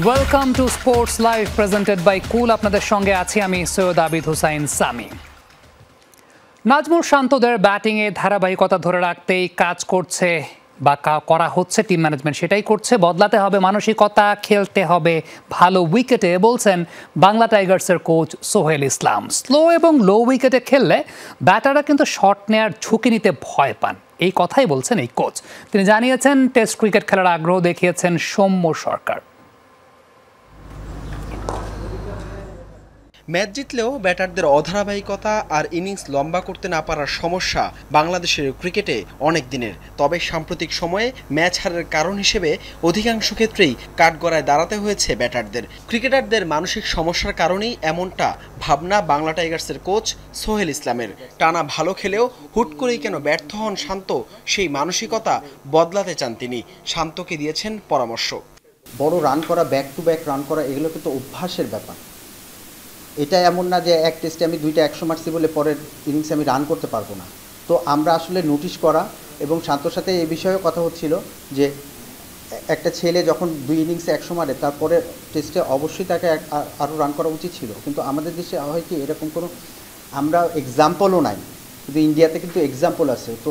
Welcome to sports live presented by cool. আপনাদের সঙ্গে আছি আমি সৈয়দ আবিদ হুসাইন সামি। নাজমুল শান্তদের ব্যাটিংয়ে ধারাবাহিকতা ধরে রাখতেই কাজ করছে বা করা হচ্ছে টিম ম্যানেজমেন্ট সেটাই করছে। বদলাতে হবে মানসিকতা, খেলতে হবে ভালো উইকেটে বলছেন বাংলা টাইগার্সের কোচ সোহেল ইসলাম। স্লো এবং লো উইকেটে খেললে ব্যাটাররা কিন্তু শট নেয়ার ঝুঁকি নিতে ভয় পান, এই কথাই বলছেন এই কোচ। তিনি জানিয়েছেন টেস্ট ক্রিকেট খেলার আগ্রহ দেখিয়েছেন সৌম্য সরকার। ম্যাচ জিতলেও ব্যাটারদের অধারাবাহিকতা আর ইনিংস লম্বা করতে না পারার সমস্যা বাংলাদেশের ক্রিকেটে অনেক দিনের। তবে সাম্প্রতিক সময়ে ম্যাচ হারের কারণ হিসেবে অধিকাংশ ক্ষেত্রেই কাঠগড়ায় দাঁড়াতে হয়েছে ব্যাটারদের। ক্রিকেটারদের মানসিক সমস্যার কারণেই এমনটা ভাবনা বাংলা টাইগার্সের কোচ সোহেল ইসলামের। টানা ভালো খেলেও হুট করেই কেন ব্যর্থ হন শান্ত, সেই মানসিকতা বদলাতে চান তিনি। শান্তকে দিয়েছেন পরামর্শ। বড় রান করা, ব্যাক টু ব্যাক রান করা, এগুলো কিন্তু অভ্যাসের ব্যাপার। এটা এমন না যে এক টেস্টে আমি 2টা 100 মারছি বলে পরের ইনিংসে আমি রান করতে পারবো না। তো আমরা আসলে নোটিশ করা এবং শান্তর সাথে এই বিষয়েও কথা হচ্ছিল যে একটা ছেলে যখন 2 ইনিংসে 100 মারে তারপরে টেস্টে অবশ্যই তাকে আরও রান করা উচিত ছিল। কিন্তু আমাদের দেশে হয় কি, এরকম কোনো আমরা এক্সাম্পলও নাই, কিন্তু ইন্ডিয়াতে কিন্তু এক্সাম্পল আছে। তো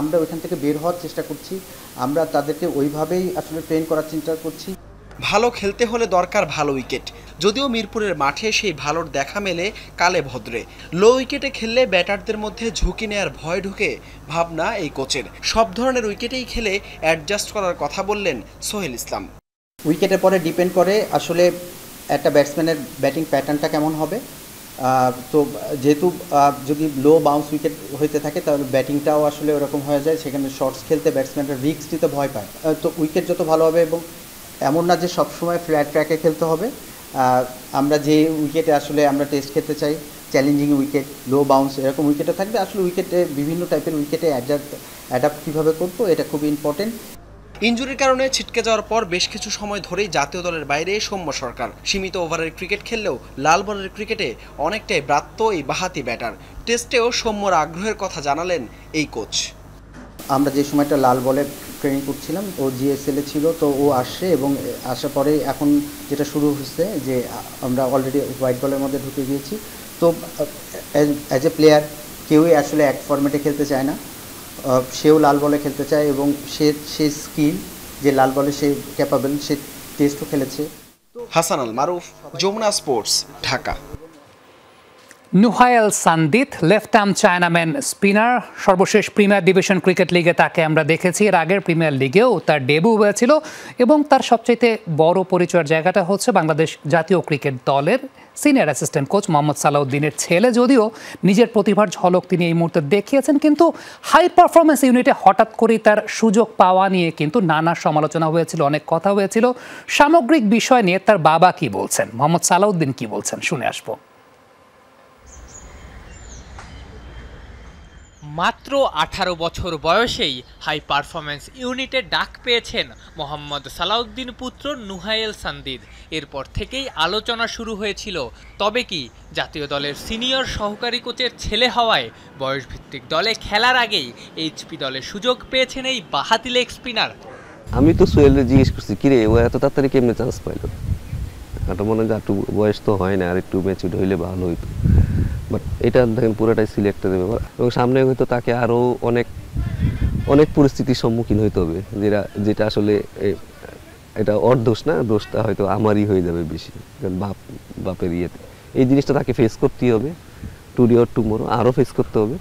আমরা ওইখান থেকে বের হওয়ার চেষ্টা করছি, আমরা তাদেরকে ওইভাবেই আসলে ট্রেন করার চিন্তা করছি। ভালো খেলতে হলে দরকার ভালো উইকেট। যদিও মিরপুরের মাঠে সেই ভালোর দেখা মেলে কালে ভদ্রে। লো উইকেটে খেললে ব্যাটারদের মধ্যে ঝুঁকি নেয়ার ভয় ঢুকে ভাবনা এই কোচের। সব ধরনের উইকেটেই খেলে অ্যাডজাস্ট করার কথা বললেন সোহেল ইসলাম। উইকেটের পরে ডিপেন্ড করে আসলে একটা ব্যাটসম্যানের ব্যাটিং প্যাটার্নটা কেমন হবে। তো যেহেতু যদি লো বাউন্স উইকেট হইতে থাকে তাহলে ব্যাটিংটাও আসলে ওরকম হয়ে যায়, সেখানে শর্টস খেলতে ব্যাটসম্যানরা রিস্ক নিতে ভয় পায়। তো উইকেট যত ভালো হবে, এবং এমন না যে সবসময় ফ্ল্যাট ট্র্যাকে খেলতে হবে। আমরা যে উইকেটে আসলে আমরা টেস্ট খেলতে চাই, চ্যালেঞ্জিং উইকেট, লো বাউন্স এরকম উইকেটও থাকবে। আসলে উইকেটে বিভিন্ন টাইপের উইকেটে অ্যাডাপ্ট কীভাবে করবো, এটা খুবই ইম্পর্টেন্ট। ইনজুরির কারণে ছিটকে যাওয়ার পর বেশ কিছু সময় ধরেই জাতীয় দলের বাইরে সৌম্য সরকার। সীমিত ওভারের ক্রিকেট খেললেও লাল বলের ক্রিকেটে অনেকটাই ব্রাত্য এই বাহাতি ব্যাটার। টেস্টেও সৌম্যর আগ্রহের কথা জানালেন এই কোচ। আমরা যে সময়টা লাল বলে ট্রেনিং করছিলাম, ও জিএসএলে ছিল, তো ও আসছে এবং আসার পরে এখন যেটা শুরু হচ্ছে যে আমরা অলরেডি হোয়াইট বলের মধ্যে ঢুকে গিয়েছি। তো অ্যাজ এ প্লেয়ার কেউই আসলে এক ফরম্যাটে খেলতে চায় না, সেও লাল বলে খেলতে চায় এবং সে স্কিল যে লাল বলে সে ক্যাপাবল, সে টেস্টও খেলেছে। Hasan Al Maruf, Jamuna sports, Dhaka. Nuhayel Sandit left arm chinaman spinner. সর্বশেষ প্রিমিয়ার ডিভিশন ক্রিকেট লিগে তাকে আমরা দেখেছি, এর আগের প্রিমিয়ার লিগেও তার ডেবিউ হয়েছিল এবং তার সবচাইতে বড় পরিচয়ের জায়গাটা হচ্ছে বাংলাদেশ জাতীয় ক্রিকেট দলের সিনিয়র অ্যাসিস্ট্যান্ট কোচ মোহাম্মদ সালাউদ্দিনের ছেলে। যদিও নিজের প্রতিভার ঝলক তিনি এই মুহূর্তে দেখিয়েছেন, কিন্তু হাই পারফরমেন্স ইউনিটে হঠাৎ করেই তার সুযোগ পাওয়া নিয়ে কিন্তু নানা সমালোচনা হয়েছিল, অনেক কথা হয়েছিল। সামগ্রিক বিষয় নিয়ে তার বাবা কি বলছেন, মোহাম্মদ সালাউদ্দিন কি বলছেন, শুনে আসবো। মাত্র 18 বছর বয়সেই হাই পারফরমেন্স ইউনিটে ডাক পেয়েছেন মোহাম্মদ সালাউদ্দিন পুত্র নুহায়েল সান্দিদ। এরপর থেকেই আলোচনা শুরু হয়েছিল, তবে কি জাতীয় দলের সিনিয়র সহকারী কোচের ছেলে হওয়ায় বয়সভিত্তিক দলে খেলার আগেই এইচপি দলে সুযোগ পেয়েছেন এই বাহাতি লেগ স্পিনার। আমি তো সোহেলকে জিজ্ঞেস করছি, কিরে ও এত তাড়াতাড়ি কেমনে চান্স পাইল? একটা মনে হয় একটু বয়স তো হয় না, আর একটু ম্যাচিউর হইলে ভালো হইতো। বাট এটা দেখেন পুরোটাই সিলেক্টের ব্যাপার, এবং সামনে হয়তো তাকে আরও অনেক পরিস্থিতির সম্মুখীন হইতে হবে, যেটা আসলে এটা ওর দোষ না, দোষটা হয়তো আমারই হয়ে যাবে বেশি, কারণ বাপের ইয়েতে এই জিনিসটা তাকে ফেস করতেই হবে, টুডে অর টুমরো আরও ফেস করতে হবে।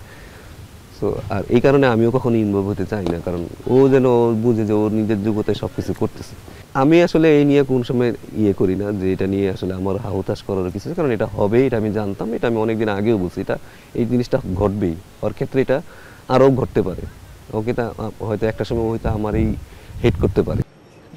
সো আর এই কারণে আমিও কখনো ইনভলভ হতে চাই না, কারণ ও যেন বুঝে যে ও নিজের যোগ্যতায় সব কিছু করতেছে। আমি আসলে এই নিয়ে কোন সময় করি না যে এটা নিয়ে আসলে আমার হাহুতাশ করার কিছু, কারণ এটা হবে, এটা আমি জানতাম, এটা আমি অনেকদিন আগেও বলছি, এই জিনিসটা ঘটবেই, ওর ক্ষেত্রে এটা আরও ঘটতে পারে, ওকে তা হয়তো একটা সময় হয়তো আমারই হেড করতে পারে।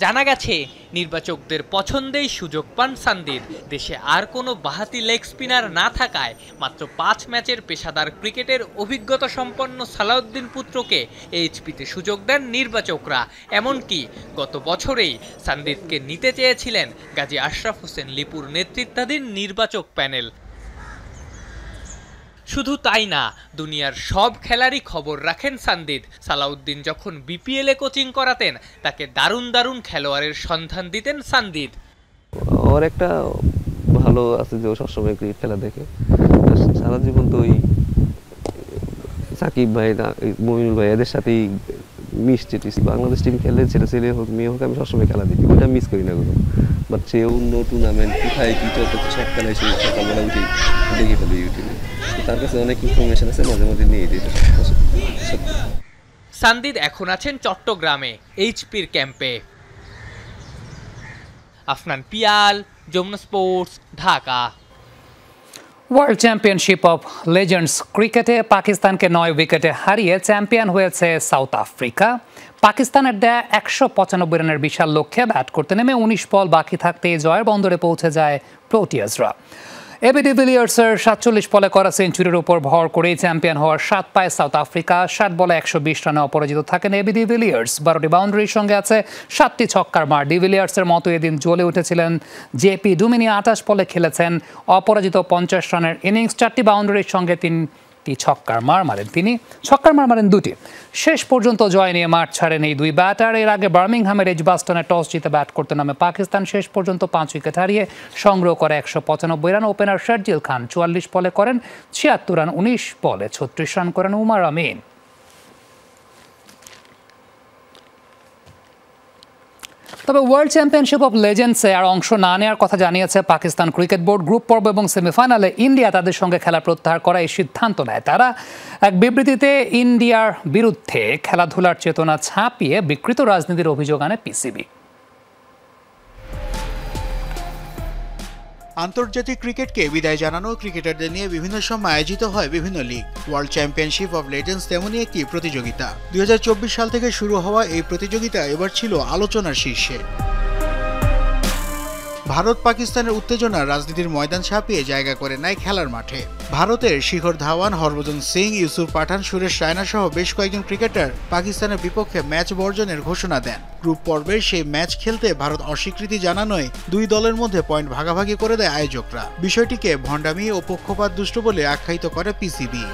জানা গেছে নির্বাচকদের পছন্দেই সুযোগ পান সান্দিদ। দেশে আর কোনো বাহাতি লেগ স্পিনার না থাকায় মাত্র 5 ম্যাচের পেশাদার ক্রিকেটের অভিজ্ঞতা সম্পন্ন সালাউদ্দিন পুত্রকে এইচপিতে সুযোগ দেন নির্বাচকরা। এমনকি গত বছরেই সান্দিদকে নিতে চেয়েছিলেন গাজী আশরাফ হোসেন লিপুর নেতৃত্বাধীন নির্বাচক প্যানেল। শুধু তাই না, দুনিয়ার সব খেলারই খবর রাখেন সান্দিদ। সালাউদ্দিন যখন বিপিএলে কোচিং করাতেন তাকে দারুণ দারুণ খেলোয়াড়ের সন্ধান দিতেন সান্দিদ। ওর একটা ভালো আছে যে ও সবসময় ক্রিকেট খেলা দেখে, সারা জীবন তো ওই সাকিব ভাই মমিনুল ভাই এদের সাথেই মিশছে। বাংলাদেশ টিম খেলে সেটা ছেলে হোক মেয়ে হোক আমি সবসময় খেলা দেখি, ওটা মিস করি না কোনো। বাট সে অন্য টুর্নামেন্ট কোথায় কী চলতেছে সব খেলায় সে সকালবেলা উঠে দেখে ফেলে ইউটিউবে। তার কাছে অনেক ইনফরমেশন আছে, মাঝে মাঝে নিয়ে যেতে। সানদিদ এখন আছেন চট্টগ্রামে এইচপির ক্যাম্পে। Afnan Piyal, Jamuna sports, Dhaka. World championship of legends ক্রিকেটে পাকিস্তানকে 9 উইকেটে হারিয়ে চ্যাম্পিয়ন হয়েছে সাউথ আফ্রিকা। পাকিস্তানের দেয়া 195 রানের বিশাল লক্ষ্যে ব্যাট করতে নেমে 19 বল বাকি থাকতে জয়ের বন্দরে পৌঁছে যায় প্রোটিয়াসরা। এবি ডিভিলিয়ার্সের 47 বলে করা সেঞ্চুরির উপর ভর করেই চ্যাম্পিয়ন হওয়ার স্বাদ পায় সাউথ আফ্রিকা। 60 বলে 120 রানে অপরাজিত থাকেন এবি ডিভিলিয়ার্স। 12টি বাউন্ডারির সঙ্গে আছে 7টি ছক্কার মার। ডিভিলিয়ার্সের মতো এদিন জ্বলে উঠেছিলেন জেপি ডুমিনি। 28 বলে খেলেছেন অপরাজিত 50 রানের ইনিংস। 4টি বাউন্ডারির সঙ্গে 3টি ছক্কার মার মারেন তিনি। ছক্কার মার মারেন 2টি। শেষ পর্যন্ত জয় নিয়ে মাঠ ছাড়েন এই দুই ব্যাটার। এর আগে বার্মিংহামের এজবাস্টনে টস জিতে ব্যাট করতে নামে পাকিস্তান। শেষ পর্যন্ত 5 উইকেট হারিয়ে সংগ্রহ করে 195 রান। ওপেনার শারজিল খান 44 বলে করেন 76 রান। 19 বলে 36 রান করেন উমার আমিন। তবে ওয়ার্ল্ড চ্যাম্পিয়নশিপ অফ লেজেন্ডসে আর অংশ না নেওয়ার কথা জানিয়েছে পাকিস্তান ক্রিকেট বোর্ড। গ্রুপ পর্ব এবং সেমিফাইনালে ইন্ডিয়া তাদের সঙ্গে খেলা প্রত্যাহার করা এই সিদ্ধান্ত নেয় তারা। এক বিবৃতিতে ইন্ডিয়ার বিরুদ্ধে খেলাধুলার চেতনা ছাপিয়ে বিকৃত রাজনীতির অভিযোগ আনে পিসিবি। আন্তর্জাতিক ক্রিকেটকে বিদায় জানানো ক্রিকেটারদের নিয়ে বিভিন্ন সময় আয়োজিত হয় বিভিন্ন league. World championship of legends তেমনই একটি প্রতিযোগিতা। 2024 সাল থেকে শুরু হওয়া এই প্রতিযোগিতা এবার ছিল আলোচনার শীর্ষে। ভারত পাকিস্তানের উত্তেজনা রাজনীতির ময়দান ছাপিয়ে জায়গা করে নেয় খেলার মাঠে। ভারতের শিখর ধাওয়ান, হরভজন সিং, ইউসুফ পাঠান, সুরেশ রায়না সহ বেশ কয়েকজন ক্রিকেটার পাকিস্তানের বিপক্ষে ম্যাচ বর্জনের ঘোষণা দেন। গ্রুপ পর্বের সেই ম্যাচ খেলতে ভারত অস্বীকৃতি জানানোয় দুই দলের মধ্যে পয়েন্ট ভাগাভাগি করে দেয় আয়োজকরা। বিষয়টিকে ভণ্ডামি ও পক্ষপাত দুষ্ট বলে আখ্যায়িত করে পিসিবি।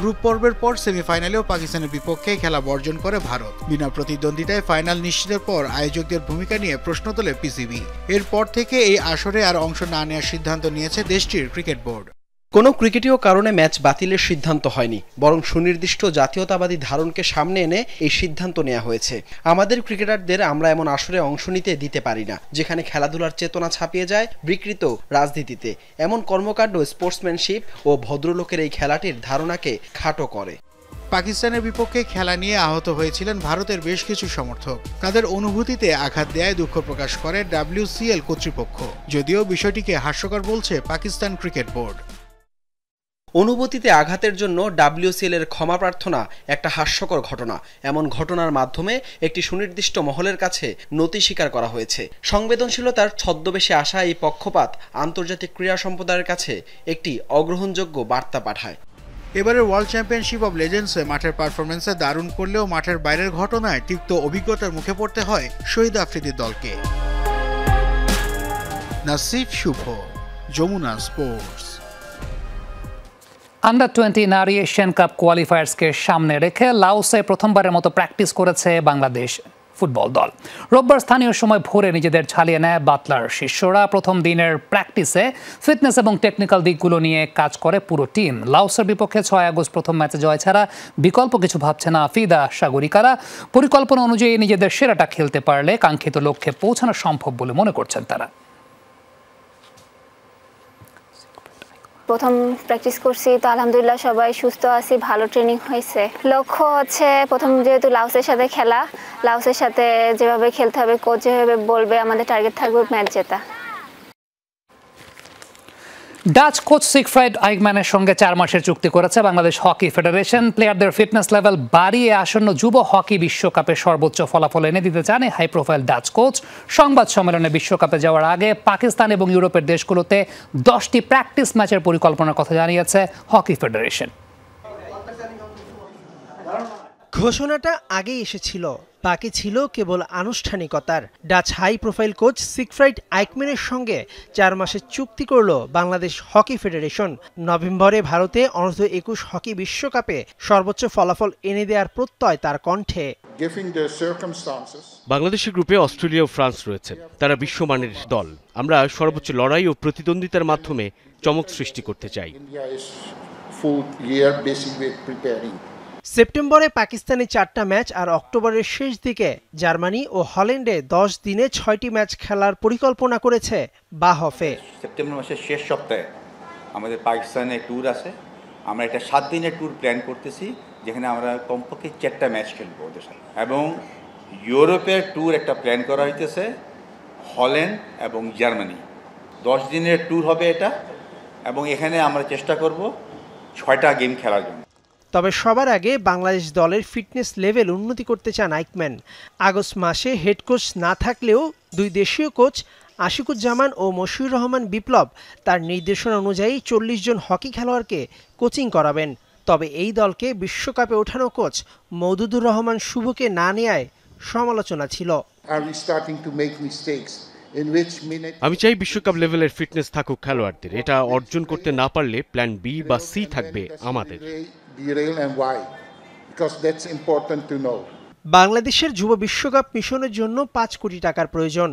গ্রুপ পর্বের পর সেমিফাইনালেও পাকিস্তানের বিপক্ষে খেলা বর্জন করে ভারত। বিনা প্রতিদ্বন্দ্বিতায় ফাইনাল নিশ্চিতের পর আয়োজকদের ভূমিকা নিয়ে প্রশ্ন তোলে পিসিবি। এরপর থেকে এই আসরে আর অংশ না নেওয়ার সিদ্ধান্ত নিয়েছে দেশটির ক্রিকেট বোর্ড। কোনো ক্রিকেটীয় কারণে ম্যাচ বাতিলের সিদ্ধান্ত হয়নি, বরং সুনির্দিষ্ট জাতীয়তাবাদী ধারণকে সামনে এনে এই সিদ্ধান্ত নেওয়া হয়েছে। আমাদের ক্রিকেটারদের আমরা এমন আসরে অংশ নিতে দিতে পারি না যেখানে খেলাধুলার চেতনা ছাপিয়ে যায় বিকৃত রাজনীতিতে। এমন কর্মকাণ্ড স্পোর্টসম্যানশিপ ও ভদ্রলোকের এই খেলাটির ধারণাকে খাটো করে। পাকিস্তানের বিপক্ষে খেলা নিয়ে আহত হয়েছিলেন ভারতের বেশ কিছু সমর্থক। তাদের অনুভূতিতে আঘাত দেয় দুঃখ প্রকাশ করে WCL কর্তৃপক্ষ। যদিও বিষয়টিকে হাস্যকর বলছে পাকিস্তান ক্রিকেট বোর্ড। অনুভূতিতে আঘাতের জন্য WCL এর ক্ষমা প্রার্থনা একটা হাস্যকর ঘটনা। এমন ঘটনার মাধ্যমে একটি সুনির্দিষ্ট মহলের কাছে নতি স্বীকার করা হয়েছে। সংবেদনশীলতার ছদ্মবেশে আসা এই পক্ষপাত আন্তর্জাতিক ক্রীড়া সম্প্রদায়ের কাছে একটি অগ্রহণযোগ্য বার্তা পাঠায়। এবারের ওয়ার্ল্ড চ্যাম্পিয়নশিপ অব লেজেন্ডসে মাঠের পারফরমেন্সে দারুণ করলেও মাঠের বাইরের ঘটনায় তিক্ত অভিজ্ঞতার মুখে পড়তে হয় শহীদ আফ্রিদির দলকে। নাসিফ শুভ, যমুনা স্পোর্টস। আন্ডার 20 নারী এশিয়ান কাপ কোয়ালিফায়ার্সকে সামনে রেখে লাওসে প্রথমবারের মতো প্র্যাকটিস করেছে বাংলাদেশ ফুটবল দল। রোববার স্থানীয় সময় ভোরে নিজেদের ছালিয়ে নেয় বাতলার শিষ্যরা। প্রথম দিনের প্র্যাকটিসে ফিটনেস এবং টেকনিক্যাল দিকগুলো নিয়ে কাজ করে পুরো টিম। লাওসের বিপক্ষে 6 আগস্ট প্রথম ম্যাচে জয় ছাড়া বিকল্প কিছু ভাবছে না আফিদা সাগরিকারা। পরিকল্পনা অনুযায়ী নিজেদের সেরাটা খেলতে পারলে কাঙ্ক্ষিত লক্ষ্যে পৌঁছানো সম্ভব বলে মনে করছেন তারা। প্রথম প্র্যাকটিস করছি তো আলহামদুলিল্লাহ সবাই সুস্থ আছি, ভালো ট্রেনিং হয়েছে। লক্ষ্য হচ্ছে প্রথম যেহেতু লাওসের সাথে খেলা, লাওসের সাথে যেভাবে খেলতে হবে কোচ যেভাবে বলবে আমাদের টার্গেট থাকবে ম্যাচ জেতা। ডাচ কোচ সিগফ্রাইড আইগম্যানের সঙ্গে 4 মাসের চুক্তি করেছে বাংলাদেশ হকি ফেডারেশন। প্লেয়ারদের ফিটনেস লেভেল বাড়িয়ে আসন্ন যুব হকি বিশ্বকাপে সর্বোচ্চ ফলাফল এনে দিতে চান হাই প্রোফাইল ডাচ কোচ। সংবাদ সম্মেলনে বিশ্বকাপে যাওয়ার আগে পাকিস্তান এবং ইউরোপের দেশগুলোতে 10টি প্র্যাকটিস ম্যাচের পরিকল্পনার কথা জানিয়েছে হকি ফেডারেশন। ঘোষণাটা আগেই এসেছিল, বাকি ছিল কেবল আনুষ্ঠানিকতার। Dutch high profile coach Siegfried আইকম্যানের সঙ্গে 4 মাসের চুক্তি করল বাংলাদেশ হকি ফেডারেশন। নভেম্বরে ভারতে অনূর্ধ্ব-21 হকি বিশ্বকাপে সর্বোচ্চ ফলাফল এনে দেওয়ার প্রত্যয় তার কণ্ঠে। বাংলাদেশের গ্রুপে অস্ট্রেলিয়া ও ফ্রান্স রয়েছে, তারা বিশ্বমানের দল। আমরা সর্বোচ্চ লড়াই ও প্রতিদ্বন্দ্বিতার মাধ্যমে চমক সৃষ্টি করতে চাই। সেপ্টেম্বরে পাকিস্তানে 4টা ম্যাচ আর অক্টোবরের শেষ দিকে জার্মানি ও হল্যান্ডে 10 দিনে 6টি ম্যাচ খেলার পরিকল্পনা করেছে বাহফে। সেপ্টেম্বর মাসের শেষ সপ্তাহে আমাদের পাকিস্তানে ট্যুর আছে। আমরা একটা 7 দিনের ট্যুর প্ল্যান করতেছি, যেখানে আমরা কমপক্ষে 4টা ম্যাচ খেলবো ওদের সাথে। এবং ইউরোপের ট্যুর একটা প্ল্যান করা হইতেছে, হল্যান্ড এবং জার্মানি। 10 দিনের ট্যুর হবে এটা, এবং এখানে আমরা চেষ্টা করব 6টা গেম খেলার জন্য। তবে সবার আগে বাংলাদেশ দলের ফিটনেস লেভেল উন্নতি করতে চান আইকম্যান। আগস্ট মাসে হেড কোচ না থাকলেও 2 দেশীয় কোচ আশিকুজ্জামান ও মশিউর রহমান বিপ্লব তার নির্দেশনা অনুযায়ী 40 জন হকি খেলোয়াড়কে কোচিং করাবেন। তবে এই দলকে বিশ্বকাপে ওঠানো কোচ মওদুদুর রহমান শুভকে না নেয়ায় সমালোচনা ছিল। আমি চাই বিশ্বকাপ লেভেলের ফিটনেস থাকুক খেলোয়াড়দের। এটা অর্জন করতে না পারলে প্ল্যান বি বা সি থাকবে আমাদের। বাংলাদেশের যুব বিশ্বকাপ মিশনের জন্য 5 কোটি টাকার প্রয়োজন।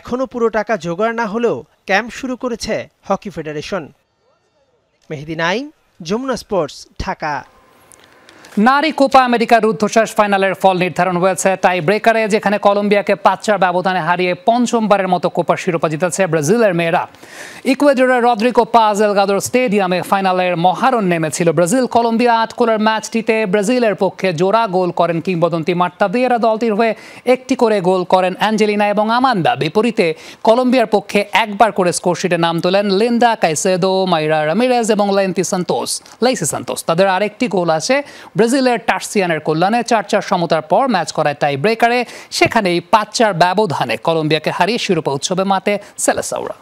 এখনো পুরো টাকা জোগাড় না হলেও ক্যাম্প শুরু করেছে হকি ফেডারেশন। মেহেদি নাইম, যমুনা স্পোর্টস, ঢাকা। নারী কোপা আমেরিকার রুদ্ধশ্বাস ফাইনালের ফল নির্ধারণ হয়েছে টাই ব্রেকারে, যেখানে কলম্বিয়াকে 5-4 ব্যবধানে হারিয়ে পঞ্চমবারের মতো কোপার শিরোপা জিতেছে ব্রাজিলের মেয়েরা। ইকুয়েডরের রদ্রিগো পাজ দেলগাদোর স্টেডিয়ামে ফাইনালের মহারণ নেমেছিল ব্রাজিল। কলম্বিয়া 8 গোলের ম্যাচটিতে ব্রাজিলের পক্ষে জোড়া গোল করেন কিংবদন্তি মার্তা ভিয়েরা। দলটির হয়ে 1টি করে গোল করেন অ্যাঞ্জেলিনা এবং আমান্দা। বিপরীতে কলম্বিয়ার পক্ষে একবার করে স্কোরশিটে নাম তোলেন লিন্ডা কাইসেদো, মাইরা রামিরেজ এবং লেইসি সান্তোস। তাদের আরেকটি গোল আসে ব্রাজিলের টার্সিয়ানের কল্যাণে। 4-4 সমতার পর ম্যাচ করায় টাই ব্রেকারে, সেখানেই 5-4 ব্যবধানে কলম্বিয়াকে হারিয়ে শিরোপা উৎসবে মাতে সেলেসাওরা।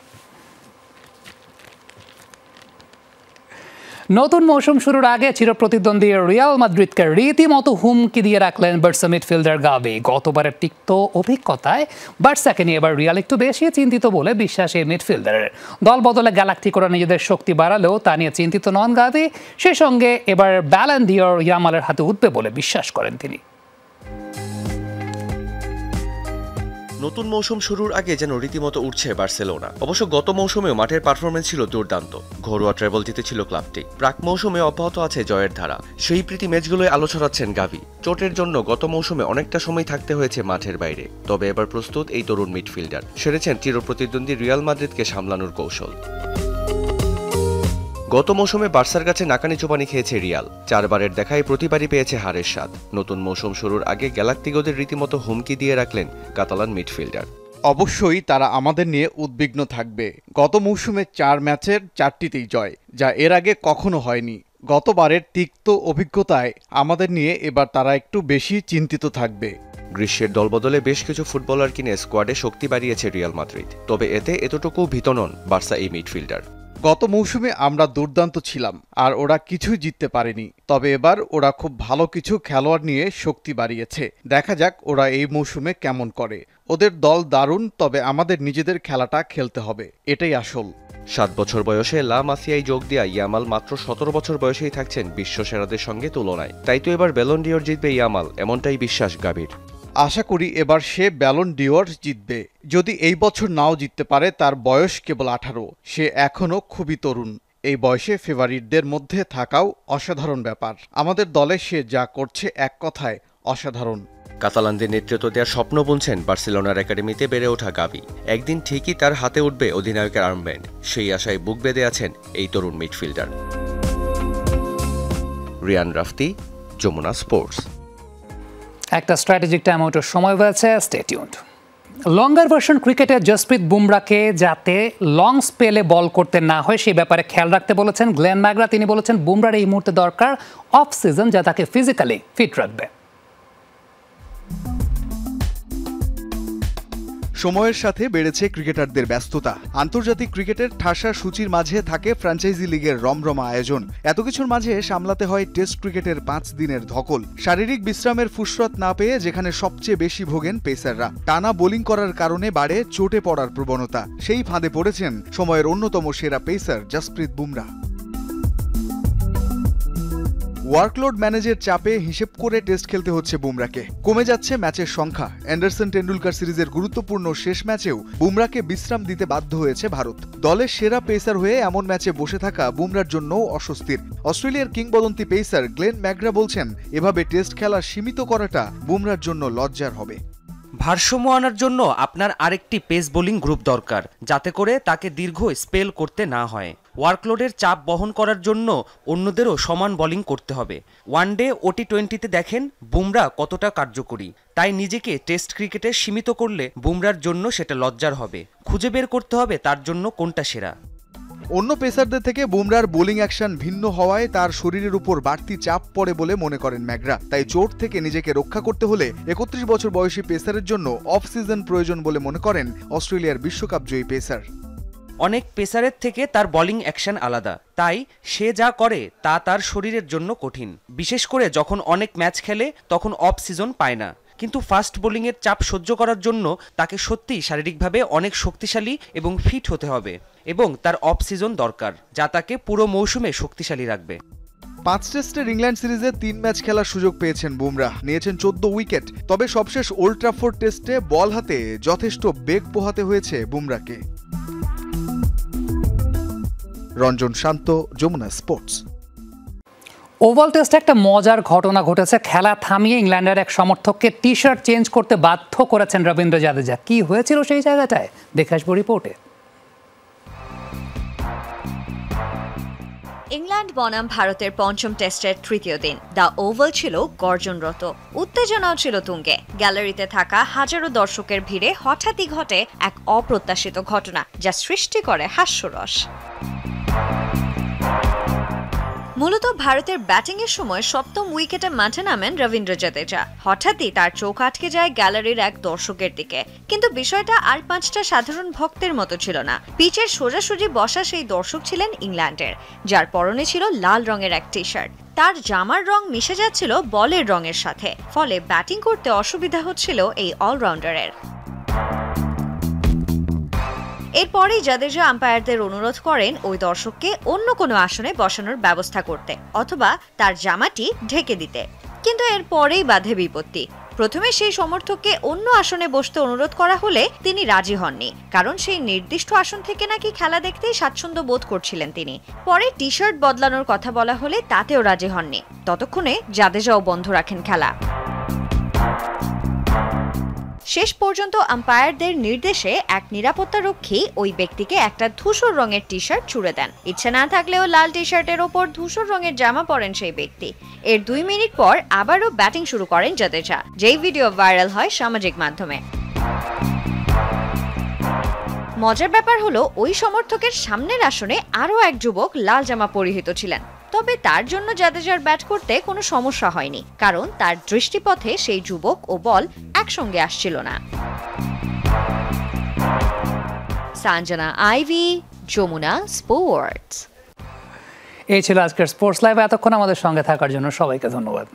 নতুন মৌসুম শুরুর আগে চিরপ্রতিদ্বন্দ্বী রিয়াল মাদ্রিদকে রীতিমতো হুমকি দিয়ে রাখলেন বার্সা মিডফিল্ডার গাভি। গতবারের তিক্ত অভিজ্ঞতায় বার্সাকে নিয়ে এবার রিয়াল একটু বেশি চিন্তিত বলে বিশ্বাস এই মিডফিল্ডারের। দল বদলে গ্যালাক্টিকোরা নিজেদের শক্তি বাড়ালেও তা নিয়ে চিন্তিত নন গাভি। সেই সঙ্গে এবার ব্যালন ডিওর ইয়ামালের হাতে উঠবে বলে বিশ্বাস করেন তিনি। নতুন মৌসুম শুরুর আগে যেন রীতিমতো উঠছে বার্সেলোনা। অবশ্য গত মৌসুমেও মাঠের পারফরমেন্স ছিল দুর্দান্ত, ঘরোয়া ট্রেবল জিতেছিল ক্লাবটি। প্রাক মৌসুমে অব্যাহত আছে জয়ের ধারা। সেই প্রীতি ম্যাচগুলোয় আলো ছড়াচ্ছেন গাভি। চোটের জন্য গত মৌসুমে অনেকটা সময় থাকতে হয়েছে মাঠের বাইরে, তবে এবার প্রস্তুত এই তরুণ মিডফিল্ডার। সেরেছেন চিরপ্রতিদ্বন্দ্বী রিয়াল মাদ্রিদকে সামলানোর কৌশল। গত মৌসুমে বার্সার কাছে নাকানি চোবানি খেয়েছে রিয়াল। 4 বারের দেখায় প্রতিবারই পেয়েছে হারের স্বাদ। নতুন মৌসুম শুরুর আগে গ্যালাক্টিকোদের রীতিমতো হুমকি দিয়ে রাখলেন কাতালান মিডফিল্ডার। অবশ্যই তারা আমাদের নিয়ে উদ্বিগ্ন থাকবে। গত মৌসুমে 4 ম্যাচের 4টিতেই জয়, যা এর আগে কখনো হয়নি। গতবারের তিক্ত অভিজ্ঞতায় আমাদের নিয়ে এবার তারা একটু বেশি চিন্তিত থাকবে। গ্রীষ্মের দলবদলে বেশ কিছু ফুটবলার কিনে স্কোয়াডে শক্তি বাড়িয়েছে রিয়াল মাদ্রিদ, তবে এতে এতটুকু ভীত নন বার্সা এই মিডফিল্ডার। গত মৌসুমে আমরা দুর্দান্ত ছিলাম আর ওরা কিছুই জিততে পারেনি, তবে এবার ওরা খুব ভালো কিছু খেলোয়াড় নিয়ে শক্তি বাড়িয়েছে। দেখা যাক ওরা এই মৌসুমে কেমন করে। ওদের দল দারুণ, তবে আমাদের নিজেদের খেলাটা খেলতে হবে, এটাই আসল। 7 বছর বয়সে লা মাসিয়ায় যোগ দেয়া ইয়ামাল মাত্র 17 বছর বয়সেই থাকছেন বিশ্ব সেরাদের সঙ্গে তুলনায়। তাই তো এবার ব্যালন ডিওর জিতবে ইয়ামাল, এমনটাই বিশ্বাস গাভীর। আশা করি এবার সে ব্যালন ডিওর জিতবে। যদি এই বছর নাও জিততে পারে, তার বয়স কেবল 18, সে এখনও খুবই তরুণ। এই বয়সে ফেভারিটদের মধ্যে থাকাও অসাধারণ ব্যাপার। আমাদের দলে সে যা করছে এক কথায় অসাধারণ। কাতালানদের নেতৃত্ব দেওয়ার স্বপ্ন বুনছেন বার্সেলোনার একাডেমিতে বেড়ে ওঠা গাভি। একদিন ঠিকই তার হাতে উঠবে অধিনায়কের আর্মব্যান্ড, সেই আশায় বুক বেঁধে আছেন এই তরুণ মিডফিল্ডার। রিয়ান রাফতি, যমুনা স্পোর্টস। একটা স্ট্র্যাটেজিক টাইম আউটের সময় হয়েছে, স্টে টিউনড। লঙ্গার ভার্সন ক্রিকেটে জসপ্রীত বুমরাকে যাতে লং স্পেলে বল করতে না হয় সেই ব্যাপারে খেয়াল রাখতে বলেছেন গ্লেন ম্যাকগ্রা। তিনি বলেছেন বুমরার এই মুহূর্তে দরকার অফ সিজন, যা তাকে ফিজিক্যালি ফিট রাখবে। সময়ের সাথে বেড়েছে ক্রিকেটারদের ব্যস্ততা। আন্তর্জাতিক ক্রিকেটের ঠাসা সূচির মাঝে থাকে ফ্র্যাঞ্চাইজি লিগের রমরমা আয়োজন। এত কিছুর মাঝে সামলাতে হয় টেস্ট ক্রিকেটের 5 দিনের ধকল। শারীরিক বিশ্রামের ফুসরত না পেয়ে যেখানে সবচেয়ে বেশি ভোগেন পেসাররা। টানা বোলিং করার কারণে বাড়ে চোটে পড়ার প্রবণতা। সেই ফাঁদে পড়েছেন সময়ের অন্যতম সেরা পেসার জসপ্রীত বুমরাহ। ওয়ার্কলোড ম্যানেজের চাপে হিসেব করে টেস্ট খেলতে হচ্ছে বুমরাহকে। কমে যাচ্ছে ম্যাচের সংখ্যা। অ্যান্ডারসন টেন্ডুলকার সিরিজের গুরুত্বপূর্ণ শেষ ম্যাচেও বুমরাহকে বিশ্রাম দিতে বাধ্য হয়েছে ভারত। দলের সেরা পেসার হয়ে এমন ম্যাচে বসে থাকা বুমরাহর জন্যও অস্বস্তির। অস্ট্রেলিয়ার কিংবদন্তি পেসার গ্লেন ম্যাকগ্রা বলছেন, এভাবে টেস্ট খেলা সীমিত করাটা বুমরাহর জন্য লজ্জার হবে। ভারসাম্য আনার জন্য আপনার আরেকটি পেস বোলিং গ্রুপ দরকার, যাতে করে তাকে দীর্ঘ স্পেল করতে না হয়। ওয়ার্কলোডের চাপ বহন করার জন্য অন্যদেরও সমান বোলিং করতে হবে। ওয়ানডে ও টি20তে দেখেন বুমরাহ কতটা কার্যকরী। তাই নিজেকে টেস্ট ক্রিকেটে সীমিত করলে বুমরাহর জন্য সেটা লজ্জার হবে। খুঁজে বের করতে হবে তার জন্য কোনটা সেরা। অন্য পেসারদের থেকে বুমরাহর বোলিং অ্যাকশন ভিন্ন হওয়ায় তার শরীরের উপর বাড়তি চাপ পড়ে বলে মনে করেন ম্যাকগ্রা। তাই চোট থেকে নিজেকে রক্ষা করতে হলে 31 বছর বয়সী পেসারের জন্য অফ সিজন প্রয়োজন বলে মনে করেন অস্ট্রেলিয়ার বিশ্বকাপ জয়ী পেসার। অনেক পেসারের থেকে তার বোলিং অ্যাকশন আলাদা, তাই সে যা করে তা তার শরীরের জন্য কঠিন। বিশেষ করে যখন অনেক ম্যাচ খেলে তখন অফ সিজন পায় না। কিন্তু ফাস্ট বোলিংয়ের চাপ সহ্য করার জন্য তাকে সত্যিই শারীরিকভাবে অনেক শক্তিশালী এবং ফিট হতে হবে, এবং তার অফ সিজন দরকার, যা তাকে পুরো মৌসুমে শক্তিশালী রাখবে। 5 টেস্টের ইংল্যান্ড সিরিজে 3 ম্যাচ খেলার সুযোগ পেয়েছেন বুমরাহ, নিয়েছেন 14 উইকেট। তবে সবশেষ ওল্ড ট্রাফোর্ড টেস্টে বল হাতে যথেষ্ট বেগ পোহাতে হয়েছে বুমরাহকে। রঞ্জন শান্ত, যমুনা স্পোর্টস। ওভাল টেস্টে একটা মজার ঘটনা ঘটেছে। খেলা থামিয়ে ইংল্যান্ডের এক সমর্থককে টি শার্ট চেঞ্জ করতে বাধ্য করেছেন রবীন্দ্র জাদেজা। কি হয়েছিল সেই জায়গাটায় দেখে আসবো রিপোর্টে। ইংল্যান্ড বনাম ভারতের পঞ্চম টেস্টের তৃতীয় দিন দ্য ওভাল ছিল গর্জনরত। উত্তেজনাও ছিল তুঙ্গে। গ্যালারিতে থাকা হাজারো দর্শকের ভিড়ে হঠাৎই ঘটে এক অপ্রত্যাশিত ঘটনা, যা সৃষ্টি করে হাস্যরস। মূলত ভারতের ব্যাটিংয়ের সময় সপ্তম উইকেটে মাঠে নামেন রবীন্দ্র জাদেজা। হঠাৎই তার চোখ আটকে যায় গ্যালারির এক দর্শকের দিকে। কিন্তু বিষয়টা আর 5টা সাধারণ ভক্তের মতো ছিল না। পিচের সোজাসুজি বসা সেই দর্শক ছিলেন ইংল্যান্ডের, যার পরনে ছিল লাল রঙের এক টি শার্ট। তার জামার রং মিশে যাচ্ছিল বলের রঙের সাথে, ফলে ব্যাটিং করতে অসুবিধা হচ্ছিল এই অলরাউন্ডারের। এরপরেই জাদেজা আম্পায়ারদের অনুরোধ করেন ওই দর্শককে অন্য কোনো আসনে বসানোর ব্যবস্থা করতে, অথবা তার জামাটি ঢেকে দিতে। কিন্তু এরপরেই বাধে বিপত্তি। প্রথমে সেই সমর্থককে অন্য আসনে বসতে অনুরোধ করা হলে তিনি রাজি হননি, কারণ সেই নির্দিষ্ট আসন থেকে নাকি খেলা দেখতেই স্বাচ্ছন্দ্য বোধ করছিলেন তিনি। পরে টি শার্ট বদলানোর কথা বলা হলে তাতেও রাজি হননি। ততক্ষণে জাদেজাও বন্ধ রাখেন খেলা। শেষ পর্যন্ত আম্পায়ারদের নির্দেশে এক নিরাপত্তারক্ষী ওই ব্যক্তিকে একটা ধূসর রঙের টি শার্ট ছুড়ে দেন। ইচ্ছে না থাকলেও লাল টি শার্টের ওপর ধূসর রঙের জামা পরেন সেই ব্যক্তি। এর 2 মিনিট পর আবারও ব্যাটিং শুরু করেন জাদেজা, যেই ভিডিও ভাইরাল হয় সামাজিক মাধ্যমে। মজার ব্যাপার হলো, ওই সমর্থকের সামনের আসনে আরও এক যুবক লাল জামা পরিহিত ছিলেন। তবে তার জন্য জাদেজার ব্যাট করতে কোনো সমস্যা হয়নি, কারণ তার দৃষ্টিপথে সেই যুবক ও বল একসঙ্গে আসছিল না। সাঞ্জনা আইভি, যমুনা স্পোর্টস। এই ছিল আজকের স্পোর্টস লাইভ। এতক্ষণ আমাদের সঙ্গে থাকার জন্য সবাইকে ধন্যবাদ।